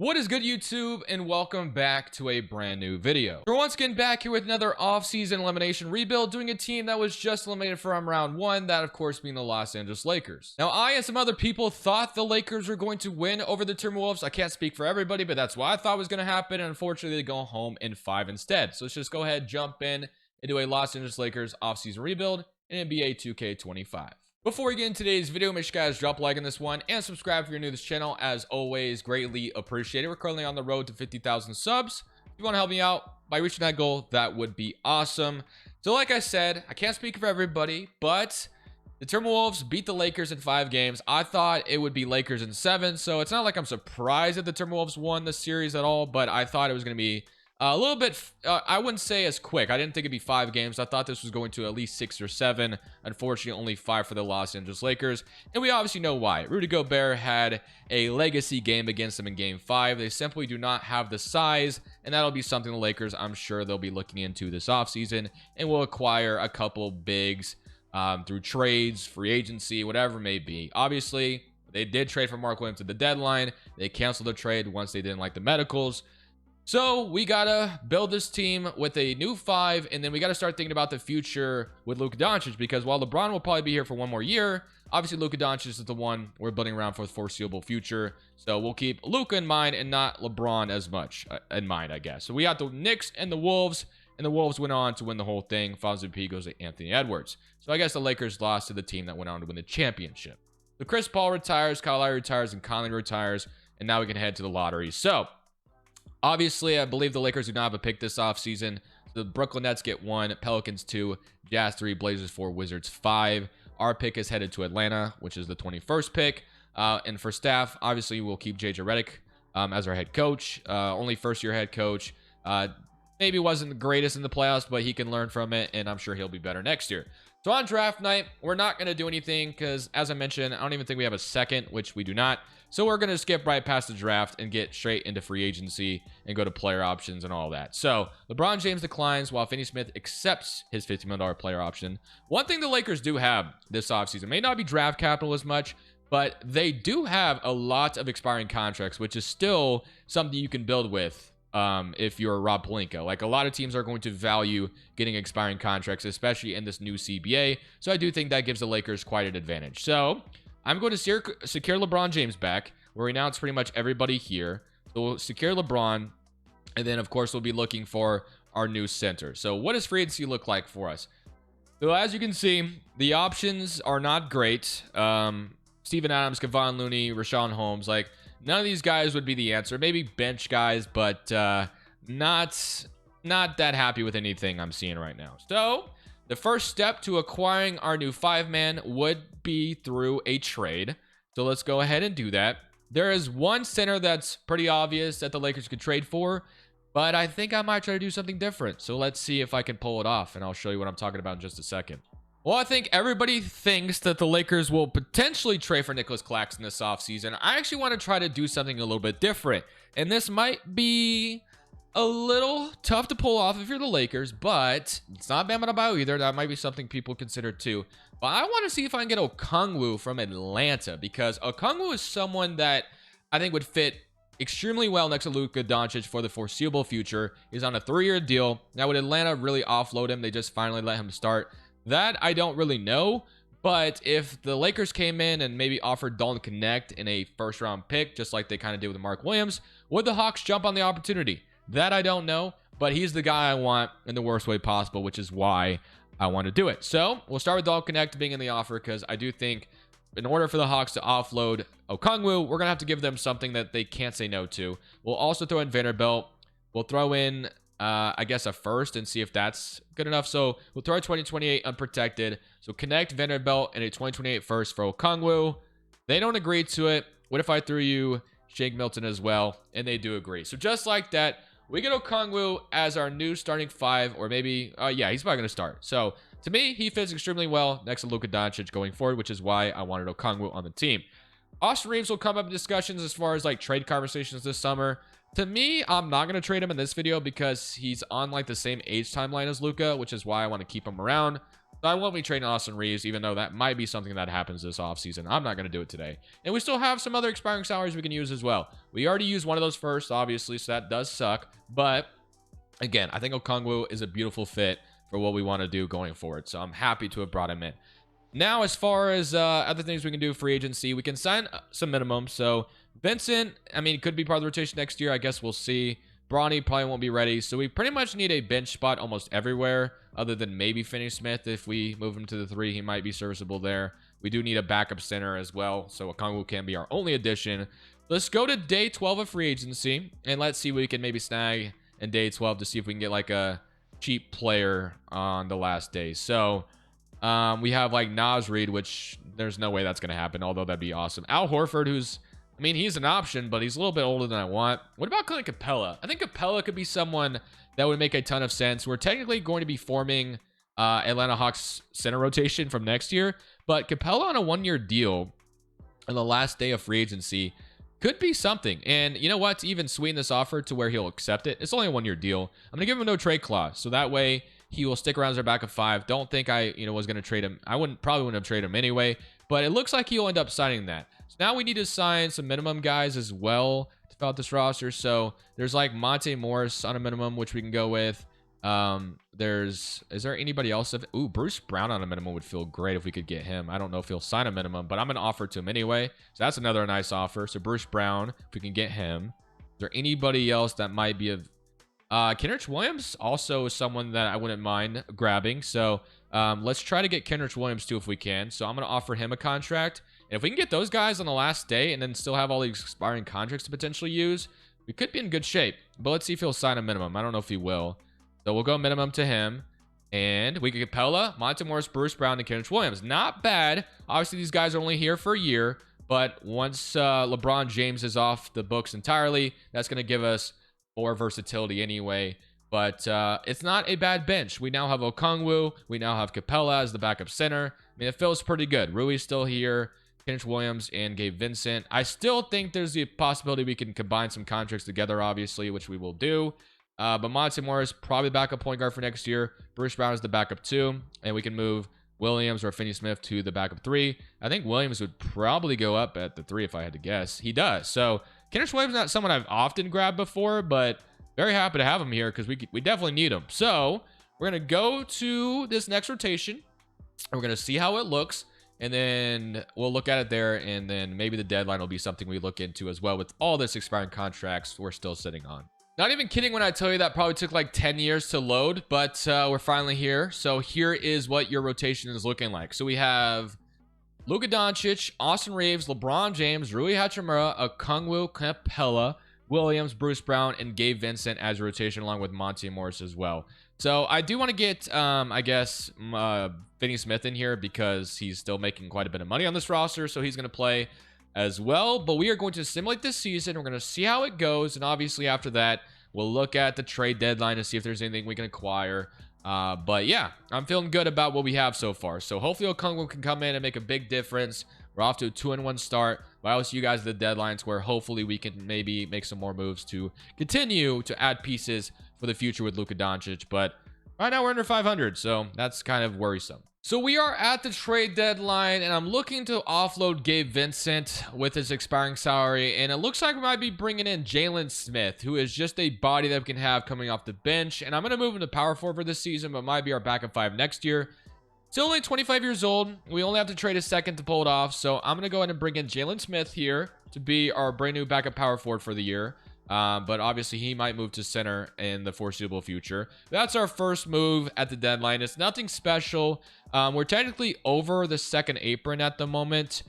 What is good, YouTube, and welcome back to a brand new video. We're once again back here with another off-season elimination rebuild, doing a team that was just eliminated from round one, that of course being the Los Angeles Lakers. Now, I and some other people thought the Lakers were going to win over the Timberwolves. I can't speak for everybody, but that's what I thought was going to happen, and unfortunately they go home in 5 instead. So let's just go ahead, jump in, and do a Los Angeles Lakers off-season rebuild in NBA 2K25. Before we get into today's video, make sure you guys drop a like on this one and subscribe if you're new to this channel. As always, greatly appreciated. We're currently on the road to 50,000 subs. If you want to help me out by reaching that goal, that would be awesome. So like I said, I can't speak for everybody, but the Timberwolves beat the Lakers in 5 games. I thought it would be Lakers in 7, so it's not like I'm surprised that the Timberwolves won the series at all, but I thought it was going to be a little bit, I wouldn't say as quick. I didn't think it'd be 5 games. I thought this was going to at least 6 or 7. Unfortunately, only 5 for the Los Angeles Lakers. And we obviously know why. Rudy Gobert had a legacy game against them in Game 5. They simply do not have the size, and that'll be something the Lakers, I'm sure they'll be looking into this offseason, and will acquire a couple bigs through trades, free agency, whatever it may be. Obviously, they did trade for Mark Williams at the deadline. They canceled the trade once they didn't like the medicals. So we gotta build this team with a new 5, and then we gotta start thinking about the future with Luka Doncic, because while LeBron will probably be here for 1 more year, obviously Luka Doncic is the one we're building around for the foreseeable future. So we'll keep Luka in mind and not LeBron as much in mind, I guess. So we got the Knicks and the Wolves, and the Wolves went on to win the whole thing. Finals MVP goes to Anthony Edwards. So I guess the Lakers lost to the team that went on to win the championship. So Chris Paul retires, Kyle Lowry retires, and Conley retires, and now we can head to the lottery. So obviously, I believe the Lakers do not have a pick this offseason. The Brooklyn Nets get 1, Pelicans 2, Jazz 3, Blazers 4, Wizards 5. Our pick is headed to Atlanta, which is the 21st pick. And for staff, obviously, we'll keep JJ Redick as our head coach. Only first-year head coach. Maybe wasn't the greatest in the playoffs, but he can learn from it, and I'm sure he'll be better next year. So on draft night, we're not going to do anything because, as I mentioned, I don't even think we have a second, which we do not. So we're going to skip right past the draft and get straight into free agency and go to player options and all that. So LeBron James declines while Finney Smith accepts his $50 million player option. One thing the Lakers do have this offseason may not be draft capital as much, but they do have a lot of expiring contracts, which is still something you can build with. If you're Rob Pelinka, like a lot of teams are going to value getting expiring contracts, especially in this new CBA. So I do think that gives the Lakers quite an advantage. So I'm going to secure LeBron James back. We'll announce pretty much everybody here. So we'll secure LeBron, and then of course we'll be looking for our new center. So what does free agency look like for us? So as you can see, the options are not great. Steven Adams, Kevon Looney, Rashawn Holmes, like none of these guys would be the answer. Maybe bench guys, but not that happy with anything I'm seeing right now. So the first step to acquiring our new 5-man would be through a trade. So let's go ahead and do that. There is one center that's pretty obvious that the Lakers could trade for, but I think I might try to do something different. So let's see if I can pull it off, and I'll show you what I'm talking about in just a second. Well, I think everybody thinks that the Lakers will potentially trade for Nicholas Claxton this offseason. I actually want to try to do something a little bit different. And this might be a little tough to pull off if you're the Lakers, but it's not Bam Adebayo either. That might be something people consider too. But I want to see if I can get Okongwu from Atlanta, because Okongwu is someone that I think would fit extremely well next to Luka Doncic for the foreseeable future. He's on a 3-year deal. Now, would Atlanta really offload him? They just finally let him start. That I don't really know, but if the Lakers came in and maybe offered Dalton Connect in a first-round pick, just like they kind of did with Mark Williams, would the Hawks jump on the opportunity? That I don't know, but he's the guy I want in the worst way possible, which is why I want to do it. So we'll start with Dalton Connect being in the offer, because I do think in order for the Hawks to offload Okongwu, we're going to have to give them something that they can't say no to. We'll also throw in Vanderbilt. We'll throw in I guess a first and see if that's good enough. So we'll throw a 2028 unprotected. So connect Vanderbilt and a 2028 first for Okongwu. They don't agree to it. What if I threw you Shake Milton as well? And they do agree. So just like that, we get Okongwu as our new starting 5, or maybe, yeah, he's probably going to start. So to me, he fits extremely well next to Luka Doncic going forward, which is why I wanted Okongwu on the team. Austin Reeves will come up in discussions as far as like trade conversations this summer. To me, I'm not going to trade him in this video because he's on like the same age timeline as Luka, which is why I want to keep him around. So I won't be trading Austin Reeves, even though that might be something that happens this offseason. I'm not going to do it today. And we still have some other expiring salaries we can use as well. We already used one of those first, obviously, so that does suck. But again, I think Okongwu is a beautiful fit for what we want to do going forward. So I'm happy to have brought him in. Now, as far as other things we can do free agency, we can sign some minimums. So Vincent, I mean, could be part of the rotation next year. I guess we'll see. Bronny probably won't be ready. So we pretty much need a bench spot almost everywhere, other than maybe Finney-Smith. If we move him to the 3, he might be serviceable there. We do need a backup center as well. So Okongwu can be our only addition. Let's go to day 12 of free agency, and let's see what we can maybe snag in day 12 to see if we can get like a cheap player on the last day. So we have like Nas Reed, which there's no way that's going to happen, although that'd be awesome. Al Horford, who's, I mean, he's an option, but he's a little bit older than I want. What about Clint Capella? I think Capella could be someone that would make a ton of sense. We're technically going to be forming Atlanta Hawks center rotation from next year, but Capella on a 1-year deal on the last day of free agency could be something. And you know what? To even sweeten this offer to where he'll accept it, it's only a 1-year deal. I'm going to give him a no trade clause, so that way he will stick around as our backup 5. Don't think I, was going to trade him. I probably wouldn't have traded him anyway, but it looks like he'll end up signing that. So now we need to sign some minimum guys as well to fill out this roster. So there's like Monte Morris on a minimum, which we can go with. Is there anybody else? Ooh, Bruce Brown on a minimum would feel great if we could get him. I don't know if he'll sign a minimum, but I'm going to offer to him anyway. So that's another nice offer. So Bruce Brown, if we can get him. Is there anybody else that might be of... Kenrich Williams also is someone that I wouldn't mind grabbing. So let's try to get Kenrich Williams too if we can. So I'm going to offer him a contract. And if we can get those guys on the last day and then still have all these expiring contracts to potentially use, we could be in good shape. But let's see if he'll sign a minimum. I don't know if he will. So we'll go minimum to him. And we could get Pella, Monte Morris, Bruce Brown, and Kenrich Williams. Not bad. Obviously, these guys are only here for a year. But once LeBron James is off the books entirely, that's going to give us more versatility anyway. But it's not a bad bench. We now have Okongwu. We now have Capella as the backup center. I mean, it feels pretty good. Rui's still here. Kenrich Williams and Gabe Vincent. I still think there's the possibility we can combine some contracts together, obviously, which we will do. But Monte Morris, probably backup point guard for next year. Bruce Brown is the backup 2. And we can move Williams or Finney-Smith to the backup 3. I think Williams would probably go up at the 3 if I had to guess. He does. So Kenrich Williams is not someone I've often grabbed before, but very happy to have him here because we definitely need him. So we're going to go to this next rotation. We're going to see how it looks. And then we'll look at it there, and then maybe the deadline will be something we look into as well with all this expiring contracts we're still sitting on. Not even kidding when I tell you that probably took like 10 years to load, but we're finally here. So here is what your rotation is looking like. So we have Luka Doncic, Austin Reeves, LeBron James, Rui Hachimura, Okongwu, Capella, Williams, Bruce Brown, and Gabe Vincent as a rotation along with Monte Morris as well. So I do want to get, I guess, Finney-Smith in here because he's still making quite a bit of money on this roster. So he's going to play as well. But we are going to simulate this season. We're going to see how it goes. And obviously after that, we'll look at the trade deadline to see if there's anything we can acquire. But yeah, I'm feeling good about what we have so far. So hopefully Okongwu can come in and make a big difference. We're off to a 2-1 start. But I'll see you guys at the deadlines where hopefully we can maybe make some more moves to continue to add pieces for the future with Luka Doncic. But right now we're under 500, so that's kind of worrisome. So we are at the trade deadline, and I'm looking to offload Gabe Vincent with his expiring salary. And it looks like we might be bringing in Jalen Smith, who is just a body that we can have coming off the bench. And I'm going to move him to power forward for this season, but might be our backup 5 next year. Still only 25 years old. We only have to trade a second to pull it off. So I'm going to go ahead and bring in Jalen Smith here to be our brand new backup power forward for the year. But obviously he might move to center in the foreseeable future. That's our first move at the deadline. It's nothing special. We're technically over the second apron at the moment,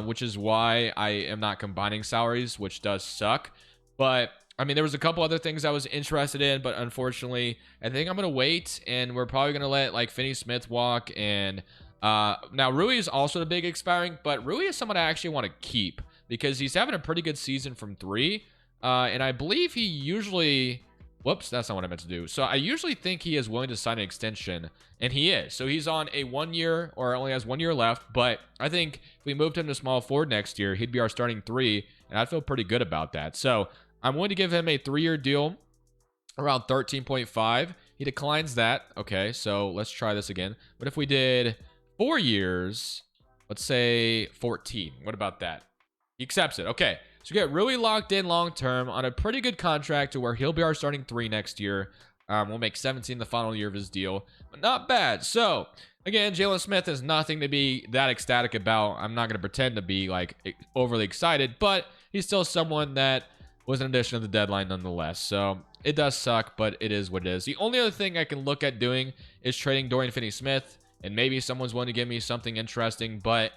which is why I am not combining salaries, which does suck. But I mean, there was a couple other things I was interested in, but unfortunately, I think I'm going to wait, and we're probably going to let like Finney-Smith walk. And now Rui is also the big expiring, but Rui is someone I actually want to keep because he's having a pretty good season from 3. And I believe he usually, whoops, that's not what I meant to do. So I usually think he is willing to sign an extension, and he is. So he's on a 1 year, or only has 1 year left. But I think if we moved him to small forward next year, he'd be our starting 3, and I'd feel pretty good about that. So I'm going to give him a 3-year deal around 13.5. He declines that. Okay, so let's try this again. What if we did 4 years? Let's say 14. What about that? He accepts it. Okay, so we get really locked in long term on a pretty good contract to where he'll be our starting 3 next year. We'll make 17 the final year of his deal, but not bad. So again, Jalen Smith is nothing to be that ecstatic about. I'm not going to pretend to be like overly excited, but he's still someone that was an addition of the deadline nonetheless. So it does suck, but it is what it is. The only other thing I can look at doing is trading Dorian Finney-Smith, and maybe someone's willing to give me something interesting, but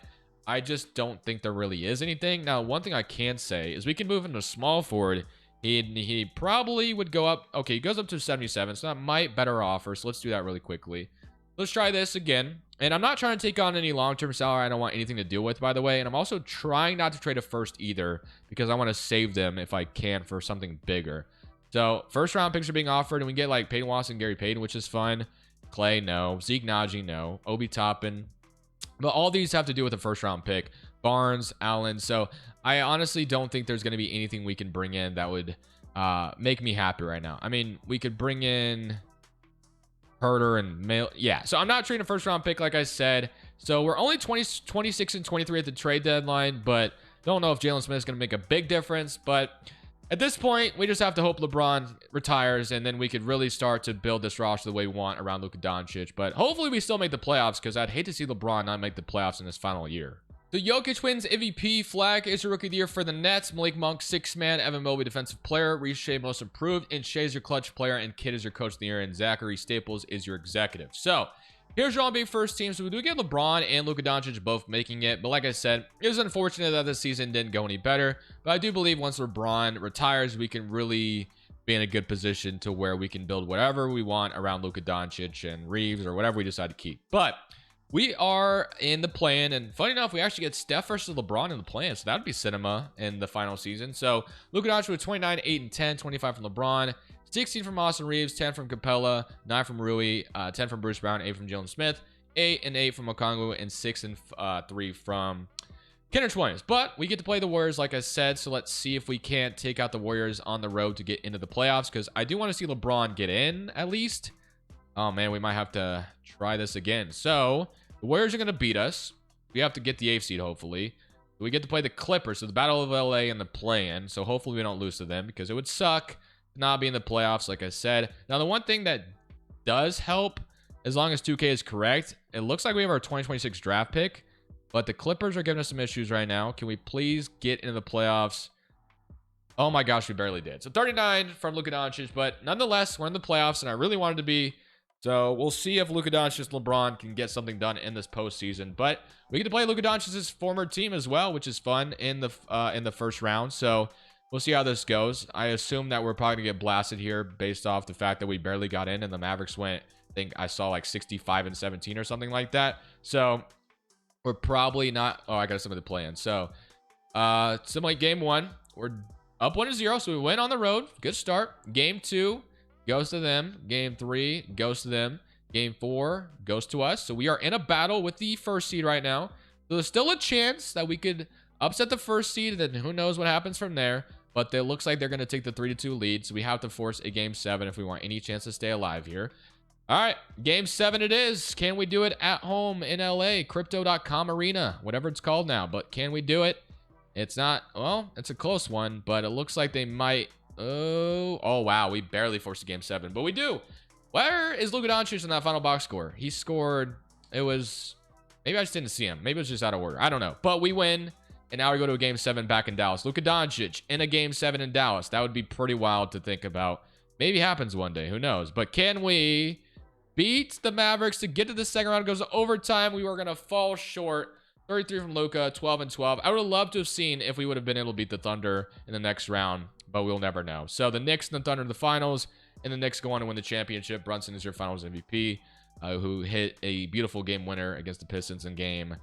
I just don't think there really is anything. Now, one thing I can say is we can move into small forward. He probably would go up. Okay, he goes up to 77, so that might better offer. So let's do that really quickly. Let's try this again. And I'm not trying to take on any long-term salary I don't want anything to deal with, by the way. And I'm also trying not to trade a first either because I want to save them if I can for something bigger. So first-round picks are being offered, and we get like Peyton Watson, Gary Payton, which is fun. Clay, no. Zeke Najee, no. Obi Toppin. But all these have to do with a first-round pick. Barnes, Allen. So I honestly don't think there's going to be anything we can bring in that would make me happy right now. I mean, we could bring in Herder and Mail. Yeah, so I'm not trading a first-round pick, like I said. So we're only 26 and 23 at the trade deadline, but don't know if Jalen Smith is going to make a big difference. But at this point, we just have to hope LeBron retires, and then we could really start to build this roster the way we want around Luka Doncic. But hopefully we still make the playoffs, because I'd hate to see LeBron not make the playoffs in his final year. The Jokic wins MVP. Flag is your rookie of the year for the Nets. Malik Monk, 6th man. Evan Mobley, defensive player. Reece Shea, most improved. And Shea's your clutch player. And Kidd is your coach of the year. And Zachary Staples is your executive. So here's your all-NBA first team. So we do get LeBron and Luka Doncic both making it. But like I said, it was unfortunate that this season didn't go any better. But I do believe once LeBron retires, we can really be in a good position to where we can build whatever we want around Luka Doncic and Reeves or whatever we decide to keep. But we are in the play-in, and funny enough, we actually get Steph versus LeBron in the play-in, so that would be cinema in the final season. So Luka Doncic with 29, 8, and 10, 25 from LeBron, 16 from Austin Reeves, 10 from Capella, 9 from Rui, 10 from Bruce Brown, 8 from Jalen Smith, 8 and 8 from Okongwu, and 6 and 3 from Kendrick Williams. But we get to play the Warriors, like I said, so let's see if we can't take out the Warriors on the road to get into the playoffs, because I do want to see LeBron get in, at least. Oh, man, we might have to try this again. So the Warriors are going to beat us. We have to get the 8th seed, hopefully. We get to play the Clippers, so the Battle of LA in the play-in. So hopefully we don't lose to them, because it would suck to not be in the playoffs, like I said. Now, the one thing that does help, as long as 2K is correct, it looks like we have our 2026 draft pick, but the Clippers are giving us some issues right now. Can we please get into the playoffs? Oh my gosh, we barely did. So 39 from Luka Doncic, but nonetheless, we're in the playoffs, and I really wanted to be. So we'll see if Luka Doncic and LeBron can get something done in this postseason. But we get to play Luka Doncic's former team as well, which is fun in the first round. So we'll see how this goes. I assume that we're probably gonna get blasted here based off the fact that we barely got in, and the Mavericks went, I think I saw like 65 and 17 or something like that. So we're probably not. Oh, I got some of the play-in. So simulate game 1. We're up 1-0, so we win on the road. Good start. Game 2. Goes to them. Game 3 goes to them. Game 4 goes to us. So we are in a battle with the 1st seed right now. So there's still a chance that we could upset the 1st seed, and then who knows what happens from there. But it looks like they're going to take the 3-2 lead. So we have to force a game 7 if we want any chance to stay alive here. All right, game 7 it is. Can we do it at home in LA? Crypto.com Arena, whatever it's called now. But can we do it? It's not. Well, it's a close one, but it looks like they might. Oh, wow. We barely forced a game 7, but we do. Where is Luka Doncic in that final box score? He scored. It was. Maybe I just didn't see him. Maybe it was just out of order. I don't know. But we win. And now we go to a game 7 back in Dallas. Luka Doncic in a game 7 in Dallas. That would be pretty wild to think about. Maybe happens one day. Who knows? But can we beat the Mavericks to get to the second round? It goes to overtime. We were going to fall short. 33 from Luka, 12 and 12. I would have loved to have seen if we would have been able to beat the Thunder in the next round, but we'll never know. So the Knicks and the Thunder in the finals, and the Knicks go on to win the championship. Brunson is your finals MVP, who hit a beautiful game winner against the Pistons in game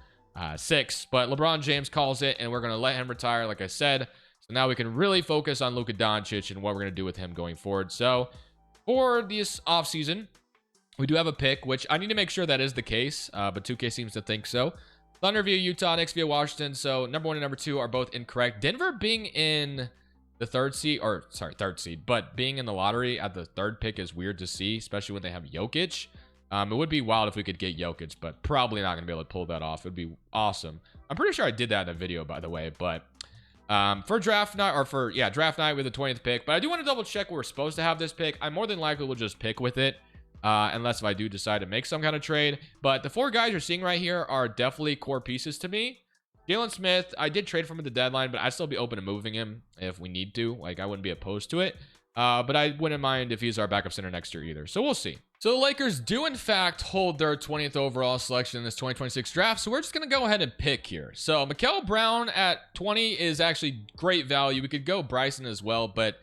6. But LeBron James calls it, and we're going to let him retire, like I said. So now we can really focus on Luka Doncic and what we're going to do with him going forward. So for this offseason, we do have a pick, which I need to make sure that is the case, but 2K seems to think so. Thunder via Utah, Knicks via Washington. So number 1 and number 2 are both incorrect. Denver being in the third seed, or sorry, third seed, but being in the lottery at the third pick is weird to see, especially when they have Jokic. It would be wild if we could get Jokic, but probably not going to be able to pull that off. It would be awesome. I'm pretty sure I did that in a video, by the way, but for draft night, or for, yeah, draft night with the 20th pick. But I do want to double check where we're supposed to have this pick. I more than likely will just pick with it, unless if I do decide to make some kind of trade. But the 4 guys you're seeing right here are definitely core pieces to me. Jalen Smith, I did trade from him at the deadline, but I'd still be open to moving him if we need to. Like, I wouldn't be opposed to it. But I wouldn't mind if he's our backup center next year either. So we'll see. So the Lakers do, in fact, hold their 20th overall selection in this 2026 draft. So we're just going to go ahead and pick here. So Mikal Brown at 20 is actually great value. We could go Bryson as well, but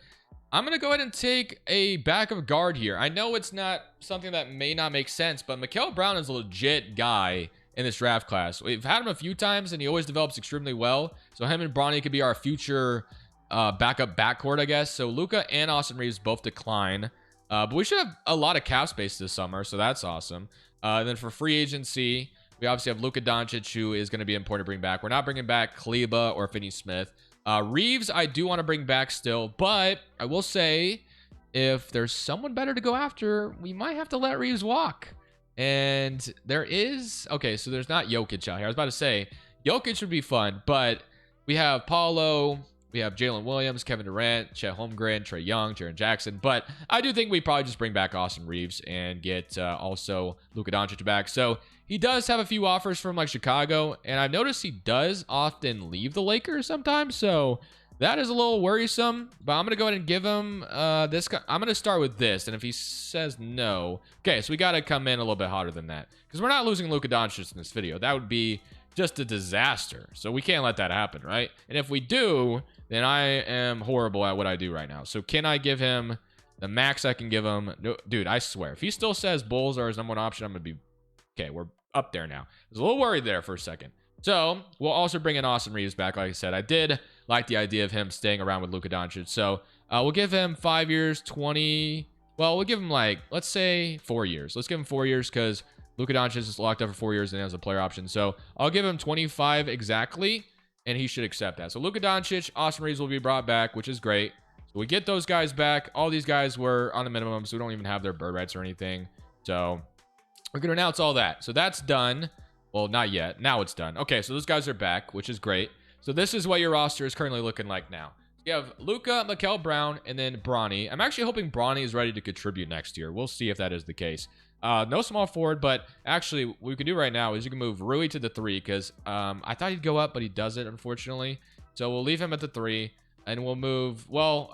I'm going to go ahead and take a backup guard here. I know it's not something that may not make sense, but Mikal Brown is a legit guy in this draft class. We've had him a few times, and he always develops extremely well. So him and Bronny could be our future backup backcourt, I guess. So Luka and Austin Reeves both decline. But we should have a lot of cap space this summer, so that's awesome. Then for free agency, we obviously have Luka Doncic, who is going to be important to bring back. We're not bringing back Kleba or Finney-Smith. Reeves, I do want to bring back still, but I will say, if there's someone better to go after, we might have to let Reeves walk. And there is... Okay, so there's not Jokic out here. I was about to say, Jokic would be fun, but we have Paulo... We have Jalen Williams, Kevin Durant, Chet Holmgren, Trae Young, Jaren Jackson. But I do think we probably just bring back Austin Reeves and get also Luka Doncic back. So he does have a few offers from like Chicago. And I've noticed he does often leave the Lakers sometimes. So that is a little worrisome. But I'm going to go ahead and give him this. I'm going to start with this. And if he says no. Okay, so we got to come in a little bit hotter than that. Because we're not losing Luka Doncic in this video. That would be just a disaster. So we can't let that happen, right? And if we do, then I am horrible at what I do right now. So can I give him the max I can give him? No, dude, I swear. If he still says Bulls are his number 1 option, I'm going to be... Okay, we're up there now. I was a little worried there for a second. So we'll also bring in Austin Reeves back. Like I said, I did like the idea of him staying around with Luka Doncic. So we'll give him 5 years, 20... Well, we'll give him like, let's say 4 years. Let's give him 4 years because Luka Doncic is locked up for 4 years and has a player option. So I'll give him 25 exactly, and he should accept that. So Luka Doncic, Austin Reeves will be brought back, which is great. So we get those guys back. All these guys were on the minimum, so we don't even have their bird rights or anything. So we're going to announce all that. So that's done. Well, not yet. Now it's done. Okay, so those guys are back, which is great. So this is what your roster is currently looking like now. You have Luka, Mikal Brown, and then Bronny. I'm actually hoping Bronny is ready to contribute next year. We'll see if that is the case. No small forward, but actually what we can do right now is you can move Rui to the 3 because I thought he'd go up, but he doesn't, unfortunately. So we'll leave him at the 3, and we'll move... Well,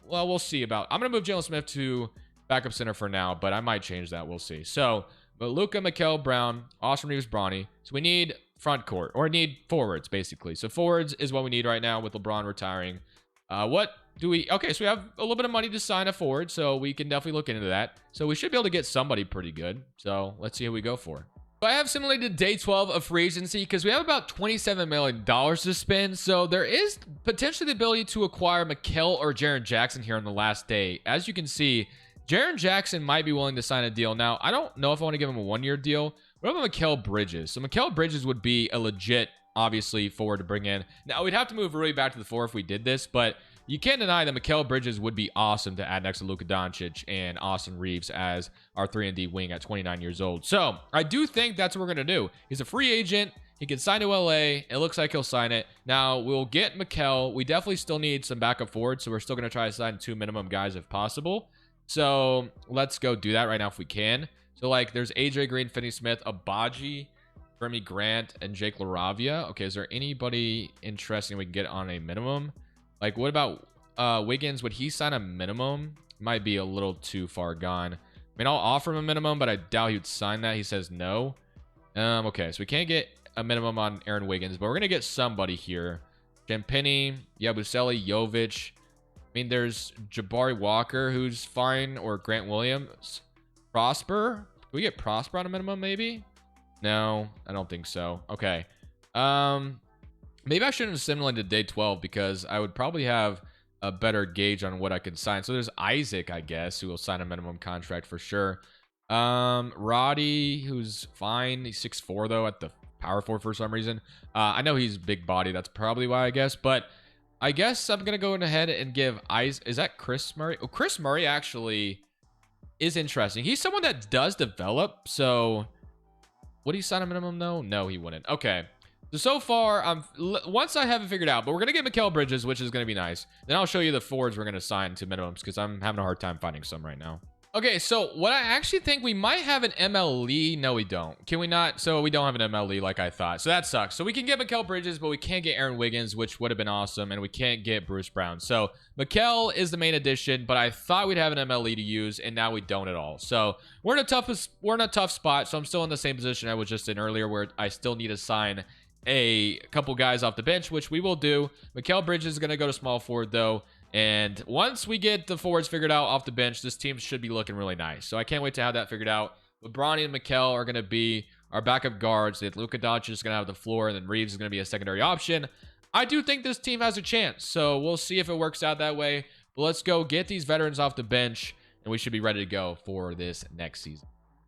we'll see about... I'm going to move Jalen Smith to backup center for now, but I might change that. We'll see. So, but Luka, Mikal Brown, Austin Reeves, Bronny. So we need front court, or need forwards, basically. So forwards is what we need right now with LeBron retiring. What do we... Okay, so we have a little bit of money to sign a forward, so we can definitely look into that. So we should be able to get somebody pretty good. So let's see who we go for. So I have similarly to day 12 of free agency because we have about $27 million to spend. So there is potentially the ability to acquire Mikal or Jaren Jackson here on the last day. As you can see, Jaren Jackson might be willing to sign a deal. Now, I don't know if I want to give him a 1-year deal. What about Mikal Bridges? So Mikal Bridges would be a legit, obviously, forward to bring in. Now, we'd have to move Rui back to the 4 if we did this, but you can't deny that Mikal Bridges would be awesome to add next to Luka Doncic and Austin Reeves as our 3-and-D wing at 29 years old. So I do think that's what we're going to do. He's a free agent. He can sign to LA. It looks like he'll sign it. Now, we'll get Mikal. We definitely still need some backup forwards, so we're still going to try to sign 2 minimum guys if possible. So let's go do that right now if we can. So, like, there's AJ Green, Finney-Smith, Abaji, Remy Grant, and Jake LaRavia. Okay, is there anybody interesting we can get on a minimum? Like, what about Wiggins? Would he sign a minimum? Might be a little too far gone. I mean, I'll offer him a minimum, but I doubt he would sign that. He says no. Okay, so we can't get a minimum on Aaron Wiggins, but we're going to get somebody here. Champagny, Yabusele, Jovic. I mean, there's Jabari Walker, who's fine, or Grant Williams. Prosper? Can we get Prosper on a minimum, maybe? No, I don't think so. Okay. Maybe I shouldn't have simulated day 12 because I would probably have a better gauge on what I could sign. So there's Isaac, I guess, who will sign a minimum contract for sure. Roddy, who's fine. He's 6'4", though, at the power forward for some reason. I know he's big body. That's probably why, I guess. But I guess I'm going to go ahead and give Is that Chris Murray? Oh, Chris Murray actually is interesting. He's someone that does develop. So would he sign a minimum though? No, he wouldn't. Okay. So far, once I have it figured out, but we're going to get Mikal Bridges, which is going to be nice. Then I'll show you the forwards we're going to sign to minimums because I'm having a hard time finding some right now. Okay, so what I actually think we might have an MLE. No, we don't. Can we not? So we don't have an MLE like I thought. So that sucks. So we can get Mikal Bridges, but we can't get Aaron Wiggins, which would have been awesome. And we can't get Bruce Brown. So Mikal is the main addition, but I thought we'd have an MLE to use, and now we don't at all. So we're in a tough spot. So I'm still in the same position I was just in earlier, where I still need to sign a couple guys off the bench, which we will do. Mikal Bridges is going to go to small forward though. And once we get the forwards figured out off the bench, this team should be looking really nice. So I can't wait to have that figured out. But Bronny and Mikal are going to be our backup guards. Luka Doncic is going to have the floor, and then Reeves is going to be a secondary option. I do think this team has a chance, so we'll see if it works out that way. But let's go get these veterans off the bench, and we should be ready to go for this next season.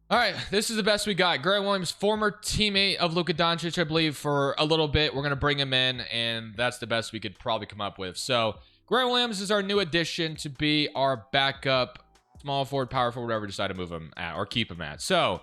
All right, this is the best we got. Grant Williams, former teammate of Luka Doncic, I believe, for a little bit. We're going to bring him in, and that's the best we could probably come up with. So Grant Williams is our new addition to be our backup small forward, power forward, whatever we decide to move him at or keep him at. So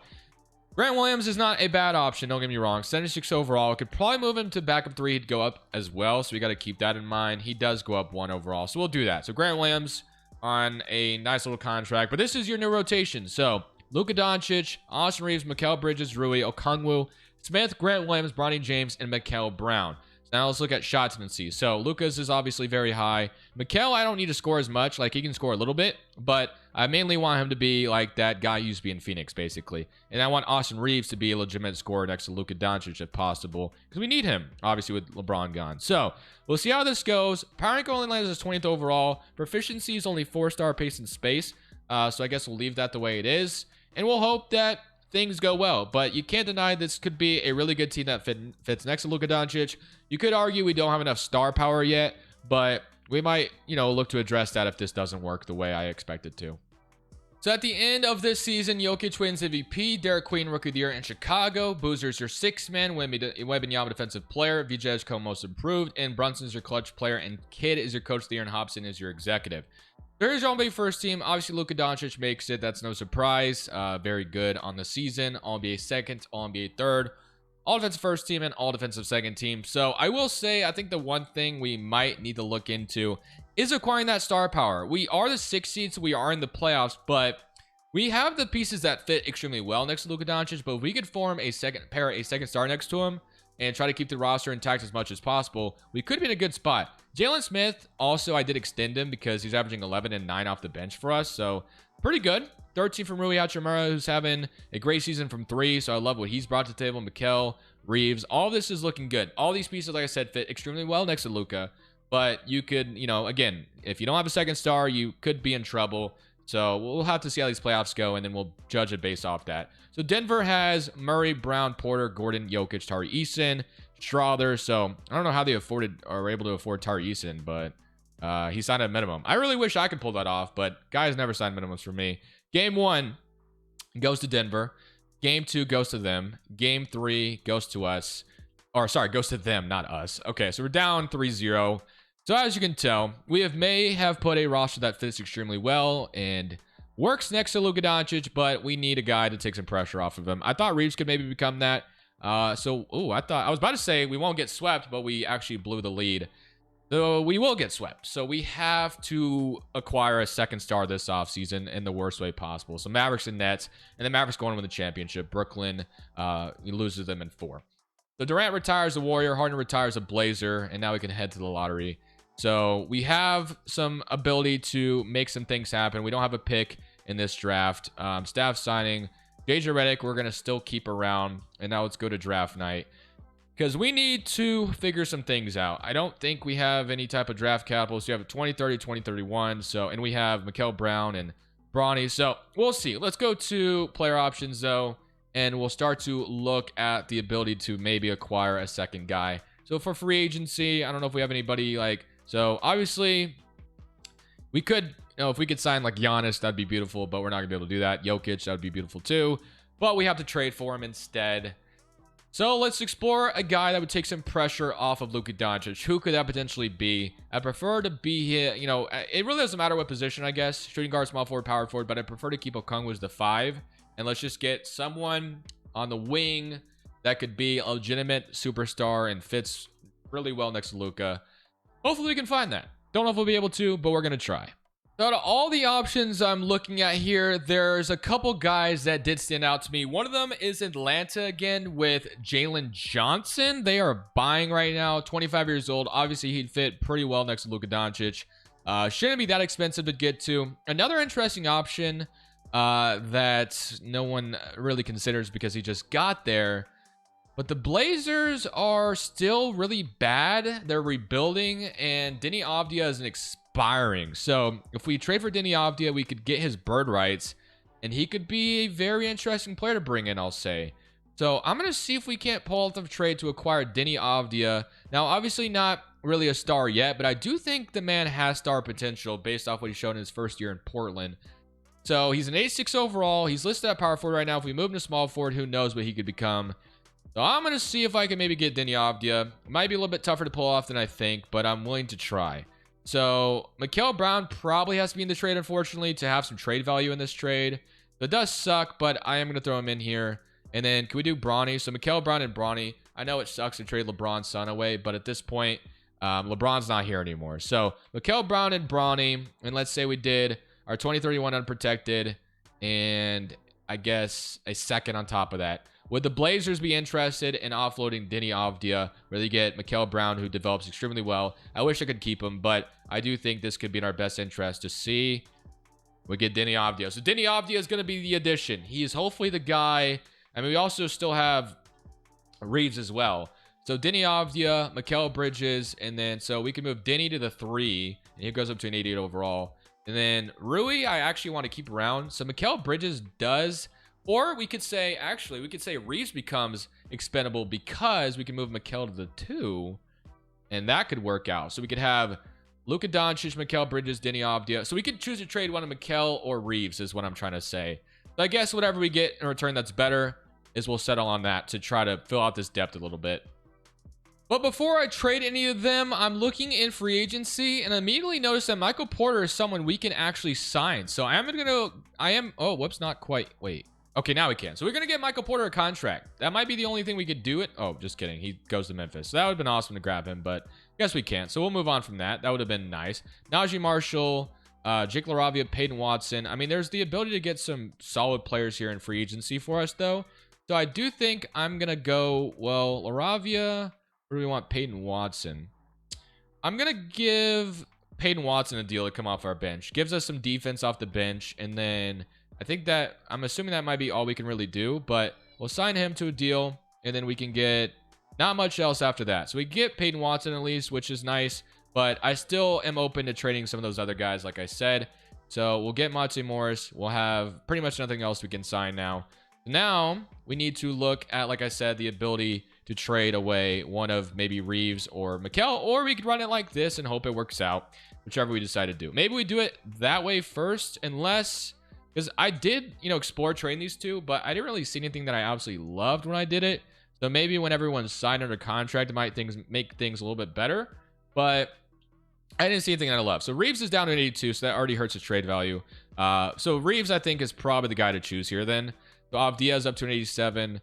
Grant Williams is not a bad option, don't get me wrong. 76 overall. Could probably move him to backup 3. He'd go up as well, so we got to keep that in mind. He does go up 1 overall, so we'll do that. So Grant Williams on a nice little contract, but this is your new rotation. So Luka Doncic, Austin Reeves, Mikal Bridges, Rui, Okongwu, Smith, Grant Williams, Bronny James, and Mikal Brown. Now let's look at shot tendency. So Luka's is obviously very high. Mikal, I don't need to score as much. Like, he can score a little bit, but I mainly want him to be like that guy who used to be in Phoenix, basically. And I want Austin Reeves to be a legitimate scorer next to Luka Doncic if possible, because we need him, obviously, with LeBron gone. So we'll see how this goes. Power rank only lands as 20th overall. Proficiency is only 4-star pace and space. So I guess we'll leave that the way it is. And we'll hope that things go well. But you can't deny this could be a really good team that fits next to Luka Doncic. You could argue we don't have enough star power yet, but we might, look to address that if this doesn't work the way I expect it to. So at the end of this season, Jokic wins MVP, Derek Queen Rookie of the Year in Chicago, Boozer's your 6th man, Wembanyama Defensive Player, VJ is co-most improved, and Brunson's your clutch player, and Kidd is your coach of the year, and Hobson is your executive. There's your NBA first team. Obviously, Luka Doncic makes it. That's no surprise. Very good on the season. All-NBA second, All-NBA third, all-defensive first team, and all-defensive second team. So I will say, I think the one thing we might need to look into is acquiring that star power. We are the 6th seed, so we are in the playoffs, but we have the pieces that fit extremely well next to Luka Doncic. But if we could form a second star next to him and try to keep the roster intact as much as possible, we could be in a good spot. Jalen Smith, also, I did extend him because he's averaging 11 and 9 off the bench for us. So pretty good. 13 from Rui Hachimura, who's having a great season from 3. So I love what he's brought to the table. Mikal, Reeves, all this is looking good. All these pieces, like I said, fit extremely well next to Luka. But you could, again, if you don't have a second star, you could be in trouble. So we'll have to see how these playoffs go, and then we'll judge it based off that. So Denver has Murray, Brown, Porter, Gordon, Jokic, Tari Eason, Strother. So I don't know how they are able to afford Tari Eason, but he signed a minimum. I really wish I could pull that off, but guys never sign minimums for me. Game 1 goes to Denver. Game 2 goes to them. Game 3 goes to us. Or sorry, goes to them, not us. Okay, so we're down 3-0. So as you can tell, we may have put a roster that fits extremely well and works next to Luka Doncic, but we need a guy to take some pressure off of him. I thought Reeves could maybe become that. I was about to say we won't get swept, but we actually blew the lead. So we will get swept. So we have to acquire a second star this offseason in the worst way possible. So Mavericks and Nets, and the Mavericks going to win the championship. Brooklyn loses them in 4. So Durant retires a Warrior, Harden retires a Blazer, and now we can head to the lottery. So we have some ability to make some things happen. We don't have a pick in this draft. Staff signing JJ Redick, we're going to still keep around. And now let's go to draft night, because we need to figure some things out. I don't think we have any type of draft capital. So you have 2030, 2031. So, and we have Mikal Brown and Bronny. So we'll see. Let's go to player options though, and we'll start to look at the ability to maybe acquire a second guy. So for free agency, I don't know if we have anybody like, so obviously we could, if we could sign like Giannis, that'd be beautiful, but we're not gonna be able to do that. Jokic, that would be beautiful too, but we have to trade for him instead. So let's explore a guy that would take some pressure off of Luka Doncic. Who could that potentially be? I prefer to be here. You know, it really doesn't matter what position, I guess. Shooting guard, small forward, power forward. But I prefer to keep Okongwu as the 5. And let's just get someone on the wing that could be a legitimate superstar and fits really well next to Luka. Hopefully we can find that. Don't know if we'll be able to, but we're going to try. So out of all the options I'm looking at here, there's a couple guys that did stand out to me. One of them is Atlanta again with Jalen Johnson. They are buying right now, 25 years old. Obviously, he'd fit pretty well next to Luka Doncic. Shouldn't be that expensive to get to. Another interesting option that no one really considers because he just got there. But the Blazers are still really bad. They're rebuilding, and Deni Avdija is an expiring. So if we trade for Deni Avdija, we could get his bird rights, and he could be a very interesting player to bring in, I'll say. So I'm going to see if we can't pull off the trade to acquire Deni Avdija. Now, obviously not really a star yet, but I do think the man has star potential based off what he's shown in his first year in Portland. So he's an 86 overall. He's listed at power forward right now. If we move him to small forward, who knows what he could become. So I'm going to see if I can maybe get Deni Avdija. It might be a little bit tougher to pull off than I think, but I'm willing to try. So Mikal Brown probably has to be in the trade, unfortunately, to have some trade value in this trade. So it does suck, but I am going to throw him in here. And then can we do Bronny? So Mikal Brown and Bronny. I know it sucks to trade LeBron's son away, but at this point, LeBron's not here anymore. So Mikal Brown and Bronny, and let's say we did our 2031 unprotected, and I guess a second on top of that. Would the Blazers be interested in offloading Deni Avdija, where they get Mikal Brown, who develops extremely well? I wish I could keep him, but I do think this could be in our best interest to see. We get Deni Avdija. So Deni Avdija is going to be the addition. He is hopefully the guy. I mean, we also still have Reeves as well. So Deni Avdija, Mikal Bridges, and then so we can move Deni to the 3, and he goes up to an 88 overall. And then Rui, I actually want to keep around. So Mikal Bridges does... Or we could say, actually, we could say Reeves becomes expendable because we can move Mikal to the 2, and that could work out. So we could have Luka Doncic, Mikal Bridges, Deni Avdija. So we could choose to trade one of Mikal or Reeves is what I'm trying to say. So I guess whatever we get in return that's better is we'll settle on that to try to fill out this depth a little bit. But before I trade any of them, I'm looking in free agency and immediately notice that Michael Porter is someone we can actually sign. So oh, whoops, not quite. Wait. Okay, now we can. So we're going to get Michael Porter a contract. That might be the only thing we could do it. Oh, just kidding. He goes to Memphis. So that would have been awesome to grab him, but I guess we can't. So we'll move on from that. That would have been nice. Najee Marshall, Jake LaRavia, Peyton Watson. I mean, there's the ability to get some solid players here in free agency for us, though. So I do think I'm going to go, well, LaRavia. Where do we want Peyton Watson? I'm going to give Peyton Watson a deal to come off our bench. Gives us some defense off the bench, and then... I think that, I'm assuming that might be all we can really do, but we'll sign him to a deal, and then we can get not much else after that. So we get Peyton Watson at least, which is nice, but I still am open to trading some of those other guys, like I said. So we'll get Monte Morris. We'll have pretty much nothing else we can sign now. Now, we need to look at, like I said, the ability to trade away one of maybe Reeves or Mikal, or we could run it like this and hope it works out, whichever we decide to do. Maybe we do it that way first, unless... Because I did, explore trading these two, but I didn't really see anything that I absolutely loved when I did it. So maybe when everyone's signed under contract, it might make things a little bit better. But I didn't see anything that I loved. So Reeves is down to 82, so that already hurts his trade value. So Reeves, I think, is probably the guy to choose here then. So Avdija is up to an 87.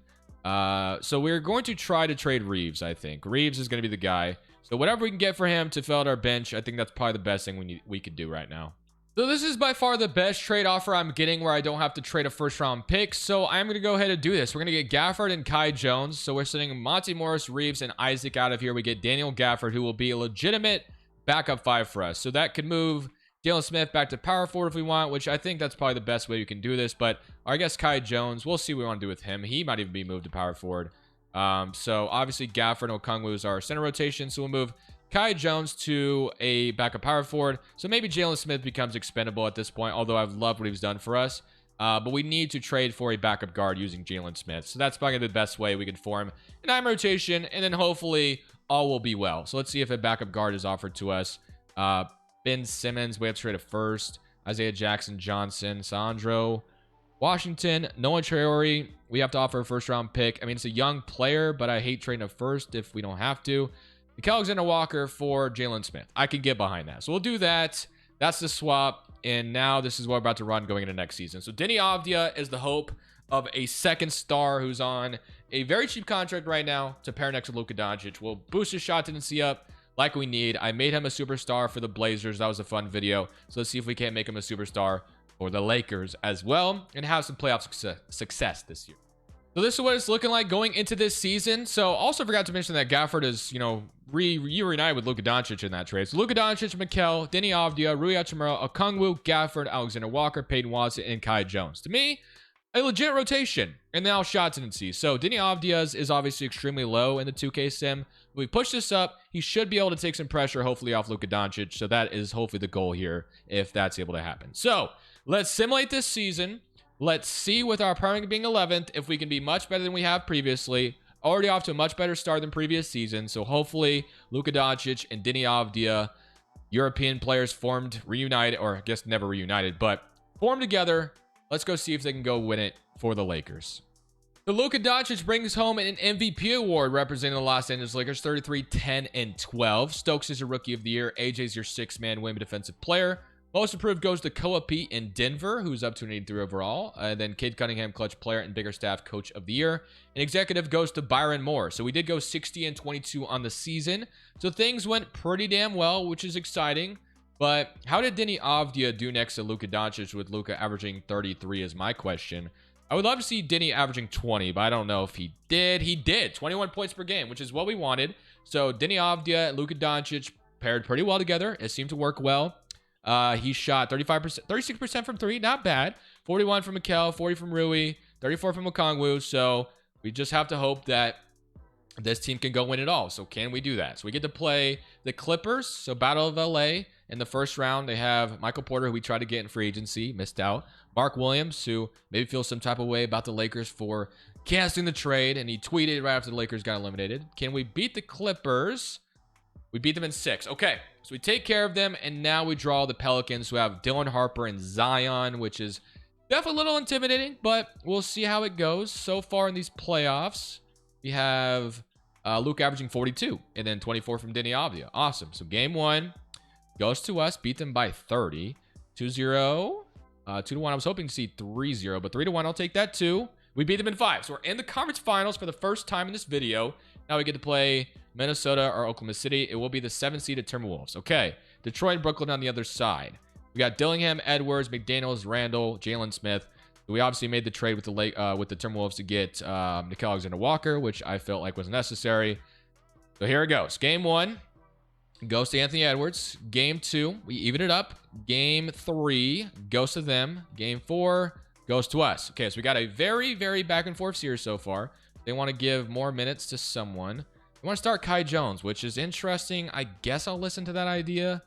So we're going to try to trade Reeves, I think. Reeves is going to be the guy. So whatever we can get for him to fill out our bench, I think that's probably the best thing we could do right now. So this is by far the best trade offer I'm getting where I don't have to trade a first round pick. So I'm going to go ahead and do this. We're going to get Gafford and Kai Jones. So we're sending Monte Morris, Reeves, and Isaac out of here. We get Daniel Gafford, who will be a legitimate backup 5 for us. So that could move Jalen Smith back to power forward if we want, which I think that's probably the best way we can do this. But I guess Kai Jones, we'll see what we want to do with him. He might even be moved to power forward. So obviously Gafford and Okongwu is our center rotation. So we'll move Kai Jones to a backup power forward. So maybe Jalen Smith becomes expendable at this point, although I've loved what he's done for us. But we need to trade for a backup guard using Jalen Smith. So that's probably the best way we can form an IM rotation, and then hopefully all will be well. So let's see if a backup guard is offered to us. Ben Simmons, we have to trade a first. Isaiah Jackson, Johnson, Sandro. Washington, Noah Traore, we have to offer a first-round pick. I mean, it's a young player, but I hate trading a first if we don't have to. Mikal Alexander Walker for Jalen Smith. I can get behind that. So we'll do that. That's the swap. And now this is what we're about to run going into next season. So Deni Avdija is the hope of a second star who's on a very cheap contract right now to pair next to Luka Doncic. We'll boost his shot tendency up like we need. I made him a superstar for the Blazers. That was a fun video. So let's see if we can't make him a superstar for the Lakers as well and have some playoff success this year. So this is what it's looking like going into this season. So also forgot to mention that Gafford is, reunited with Luka Doncic in that trade. So Luka Doncic, Mikal, Deni Avdija, Rui Hachimura, Okongwu, Gafford, Alexander Walker, Peyton Watson, and Kai Jones. To me, a legit rotation. And now shot tendency. So Deni Avdija's is obviously extremely low in the 2K sim. If we push this up, he should be able to take some pressure, hopefully, off Luka Doncic. So that is hopefully the goal here, if that's able to happen. So let's simulate this season. Let's see with our primary being 11th if we can be much better than we have previously. Already off to a much better start than previous season. So hopefully Luka Doncic and Deni Avdija, European players reunited, or I guess never reunited, but formed together. Let's go see if they can go win it for the Lakers. So Luka Doncic brings home an MVP award representing the Los Angeles Lakers, 33, 10, and 12. Stokes is your Rookie of the Year. AJ's your six-man win defensive player. Most improved goes to Koa Pete in Denver, who's up to an 83 overall. And then Cade Cunningham, clutch player and Biggerstaff coach of the year. And executive goes to Byron Moore. So we did go 60 and 22 on the season. So things went pretty damn well, which is exciting. But how did Deni Avdija do next to Luka Doncic with Luka averaging 33 is my question. I would love to see Deni averaging 20, but I don't know if he did. He did. 21 points per game, which is what we wanted. So Deni Avdija and Luka Doncic paired pretty well together. It seemed to work well. He shot 35%, 36% from three. Not bad. 41 from Mikal, 40 from Rui, 34 from Okongwu. So we just have to hope that this team can go win it all. So can we do that? So we get to play the Clippers. So Battle of LA. In the first round, they have Michael Porter, who we tried to get in free agency, missed out. Mark Williams, who maybe feels some type of way about the Lakers for canceling the trade, and he tweeted right after the Lakers got eliminated. Can we beat the Clippers? We beat them in 6. Okay, so we take care of them, and now we draw the Pelicans, who have Dylan Harper and Zion, which is definitely a little intimidating, but we'll see how it goes. So far in these playoffs, we have Luke averaging 42, and then 24 from Deni Avdija. Awesome. So game 1 goes to us, beat them by 30. 2-0. 2-1. I was hoping to see 3-0, but 3-1. I'll take that too. We beat them in 5. So we're in the conference finals for the first time in this video. Now we get to play Minnesota or Oklahoma City. It will be the 7th-seeded Timberwolves. Okay. Detroit and Brooklyn on the other side. We got Dillingham, Edwards, McDaniels, Randall, Jalen Smith. We obviously made the trade with the Timberwolves to get Mikal Alexander Walker, which I felt like was necessary. So here it goes. Game 1. Goes to Anthony Edwards. Game 2, we even it up. Game 3 goes to them. Game 4 goes to us. Okay, so we got a very, very back and forth series so far. They want to give more minutes to someone. They want to start Kai Jones, which is interesting. I guess I'll listen to that idea.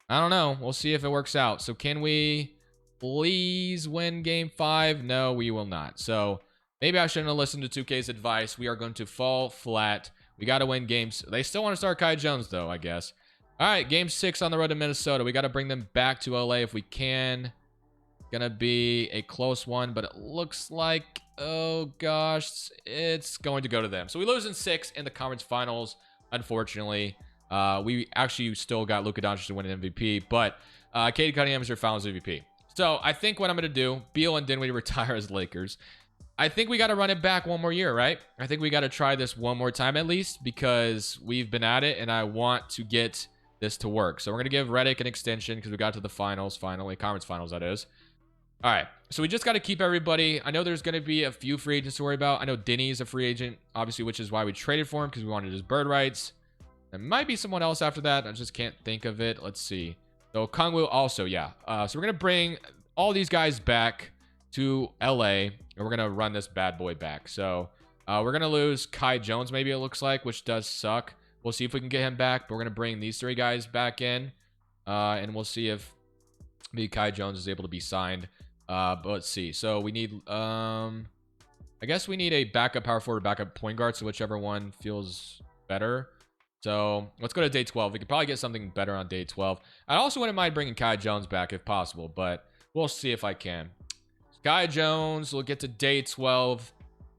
I don't know. We'll see if it works out. So can we please win game 5? No, we will not. So maybe I shouldn't have listened to 2K's advice. We are going to fall flat. We got to win games. They still want to start Kai Jones, though, I guess. All right, game 6 on the road to Minnesota. We got to bring them back to LA if we can. Gonna be a close one, but it looks like, oh gosh, it's going to go to them. So we lose in 6 in the conference finals, unfortunately. We actually still got Luka Doncic to win an MVP, but Cade Cunningham is your finals MVP. So I think what I'm going to do, Beal and Dinwiddie retire as Lakers. I think we got to run it back one more year, right? I think we got to try this one more time at least because we've been at it and I want to get this to work. So we're going to give Redick an extension because we got to the finals, finally, conference finals, that is. All right, so we just got to keep everybody. I know there's going to be a few free agents to worry about. I know Deni is a free agent, obviously, which is why we traded for him because we wanted his bird rights. There might be someone else after that. I just can't think of it. Let's see. So Okongwu also, yeah. So we're going to bring all these guys back to LA, and we're going to run this bad boy back. So we're going to lose Kai Jones, maybe it looks like, which does suck. We'll see if we can get him back, but we're going to bring these 3 guys back in, and we'll see if maybe Kai Jones is able to be signed. But let's see. So we need, I guess we need a backup power forward, backup point guard, so whichever one feels better. So let's go to day 12. We could probably get something better on day 12. I also wouldn't mind bringing Kai Jones back if possible, but we'll see if I can. Kai Jones will get to day 12.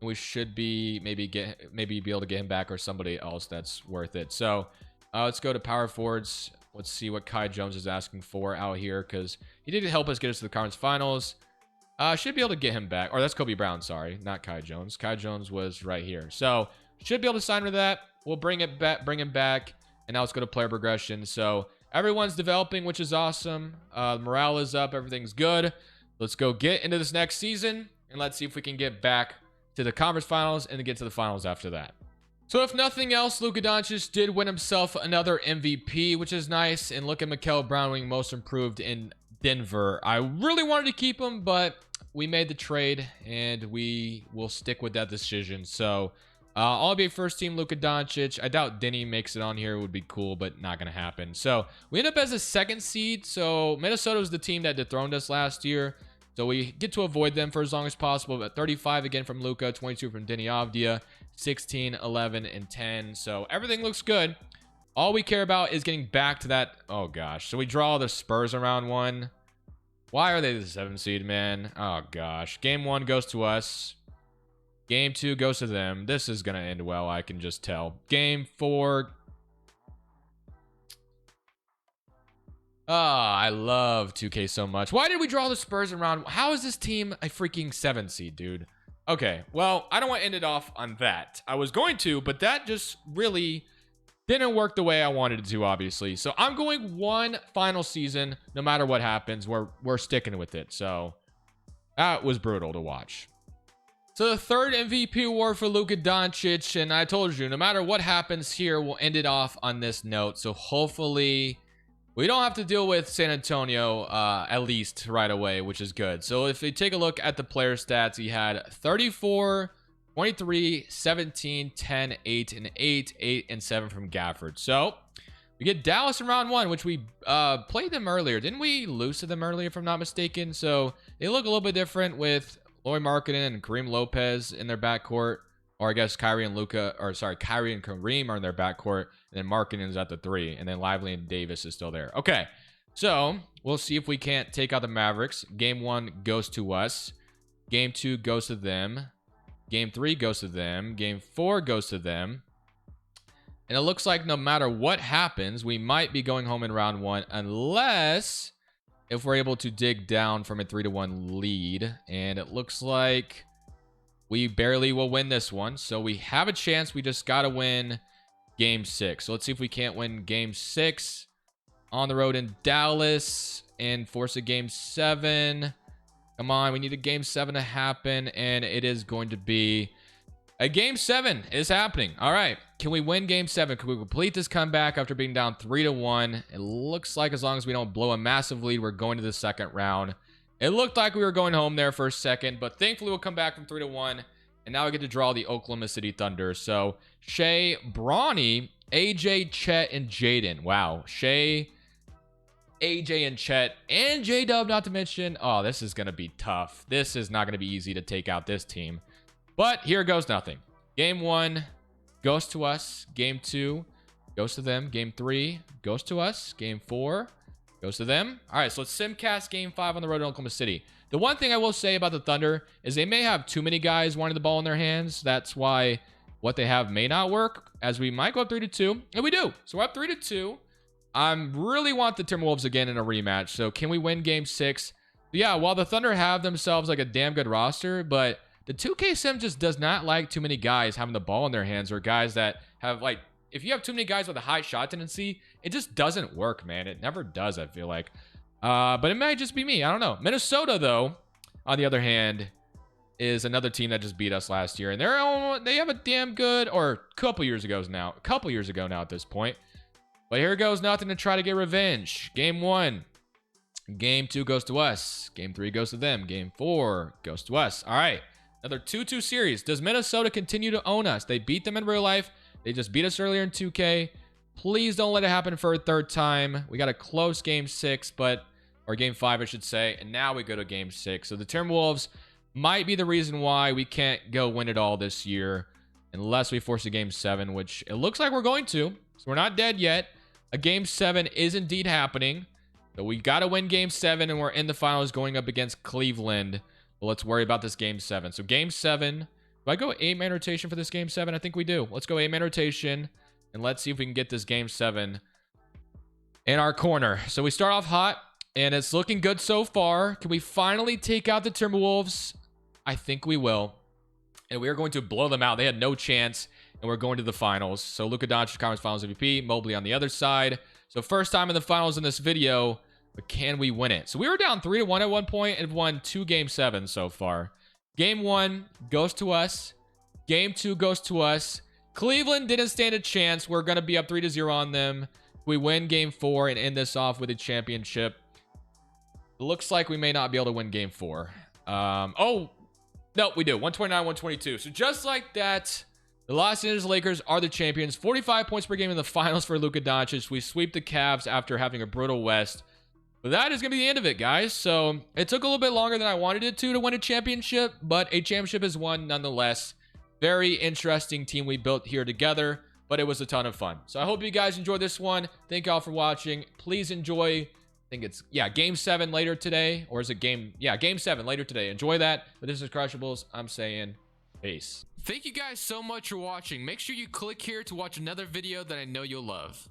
We should be maybe be able to get him back or somebody else that's worth it. So let's go to power forwards. Let's see what Kai Jones is asking for out here, because he did help us get us to the conference finals. Should be able to get him back. Or that's Kobe Brown, sorry, not Kai Jones. Kai Jones was right here. So should be able to sign for that. We'll bring him back. And now let's go to player progression. So everyone's developing, which is awesome. Morale is up. Everything's good. Let's go get into this next season, and let's see if we can get back to the conference finals and then get to the finals after that. So if nothing else, Luka Doncic did win himself another MVP, which is nice. And look at Mikal Brown winning most improved in Denver. I really wanted to keep him, but we made the trade, and we will stick with that decision. So I'll be first team Luka Doncic. I doubt Deni makes it on here. It would be cool, but not going to happen. So we end up as a 2nd seed. So Minnesota was the team that dethroned us last year. So we get to avoid them for as long as possible. But 35 again from Luka, 22 from Deni Avdija, 16, 11, and 10. So everything looks good. All we care about is getting back to that. Oh, gosh. So we draw the Spurs in round 1. Why are they the 7th seed, man? Oh, gosh. Game 1 goes to us. Game 2 goes to them. This is going to end well, I can just tell. Game 4. I love 2K so much. Why did we draw the Spurs around? How is this team a freaking 7th seed, dude? Okay, well, I don't want to end it off on that. I was going to, but that just really didn't work the way I wanted it to, obviously. So I'm going one final season. No matter what happens, we're sticking with it. So that was brutal to watch. So the 3rd MVP award for Luka Doncic, and I told you, no matter what happens here, we'll end it off on this note. So hopefully we don't have to deal with San Antonio at least right away, which is good. So if you take a look at the player stats, he had 34, 23, 17, 10, 8, and 8, 8, and 7 from Gafford. So we get Dallas in round 1, which we played them earlier. Didn't we lose to them earlier, if I'm not mistaken? So they look a little bit different with Lauri Markkanen and Kareem Lopez in their backcourt. Or I guess Kyrie and Kareem are in their backcourt. And then Markkanen is at the 3. And then Lively and Davis is still there. Okay. So we'll see if we can't take out the Mavericks. Game 1 goes to us. Game 2 goes to them. Game 3 goes to them. Game 4 goes to them. And it looks like no matter what happens, we might be going home in round 1. Unless if we're able to dig down from a 3-1 lead. And it looks like we barely will win this one. So we have a chance. We just got to win game 6. So let's see if we can't win game 6 on the road in Dallas and force a game 7. Come on. We need a game 7 to happen. And it is going to be a game 7 is happening. All right. Can we win game 7? Can we complete this comeback after being down 3-1? It looks like as long as we don't blow a massive lead, we're going to the 2nd round. It looked like we were going home there for a second, but thankfully we'll come back from 3-1. And now we get to draw the Oklahoma City Thunder. So Shea, Bronny, AJ, Chet, and Jaden. Wow. Shea, AJ, and Chet, and J-Dub, not to mention. Oh, this is going to be tough. This is not going to be easy to take out this team. But here goes nothing. Game 1 goes to us. Game 2 goes to them. Game 3 goes to us. Game 4 goes to them. All right, so let's simcast game 5 on the road in Oklahoma City. The one thing I will say about the Thunder is they may have too many guys wanting the ball in their hands. That's why what they have may not work, as we might go up 3-2. And we do. So we're up 3-2. I really want the Timberwolves again in a rematch. So can we win game 6? Yeah, while the Thunder have themselves like a damn good roster, but the 2K sim just does not like too many guys having the ball in their hands, or guys that have like, if you have too many guys with a high shot tendency, it just doesn't work, man. It never does, I feel like. But it might just be me. I don't know. Minnesota, though, on the other hand, is another team that just beat us last year. And they have a damn good, or a couple years ago now at this point. But here goes nothing to try to get revenge. Game 1. Game 2 goes to us. Game 3 goes to them. Game 4 goes to us. All right. Another 2-2 series. Does Minnesota continue to own us? They beat them in real life. They just beat us earlier in 2K. Please don't let it happen for a 3rd time. We got a close game 6, or game 5, I should say. And now we go to game 6. So the Timberwolves might be the reason why we can't go win it all this year, unless we force a game 7, which it looks like we're going to. So we're not dead yet. A game 7 is indeed happening. So we got to win game 7, and we're in the finals going up against Cleveland. But let's worry about this game 7. So game 7, do I go 8-man rotation for this game 7? I think we do. Let's go 8-man rotation, and let's see if we can get this game 7 in our corner. So we start off hot, and it's looking good so far. Can we finally take out the Timberwolves? I think we will. And we are going to blow them out. They had no chance, and we're going to the finals. So Luka Doncic, Conference Finals MVP, Mobley on the other side. So first time in the finals in this video, but can we win it? So we were down 3-1 at one point and won 2 game 7 so far. Game 1 goes to us. Game 2 goes to us. Cleveland didn't stand a chance. We're going to be up 3-0 on them. We win game 4 and end this off with a championship. It looks like we may not be able to win game 4. Oh, no, we do. 129-122. So just like that, the Los Angeles Lakers are the champions. 45 points per game in the finals for Luka Doncic. We sweep the Cavs after having a brutal West. But that is going to be the end of it, guys. So it took a little bit longer than I wanted it to win a championship, but a championship is won nonetheless. Very interesting team we built here together, but it was a ton of fun. So I hope you guys enjoyed this one. Thank y'all for watching. Please enjoy, I think it's, game 7 later today, or is it game 7 later today. Enjoy that. But this is Crushables. I'm saying peace. Thank you guys so much for watching. Make sure you click here to watch another video that I know you'll love.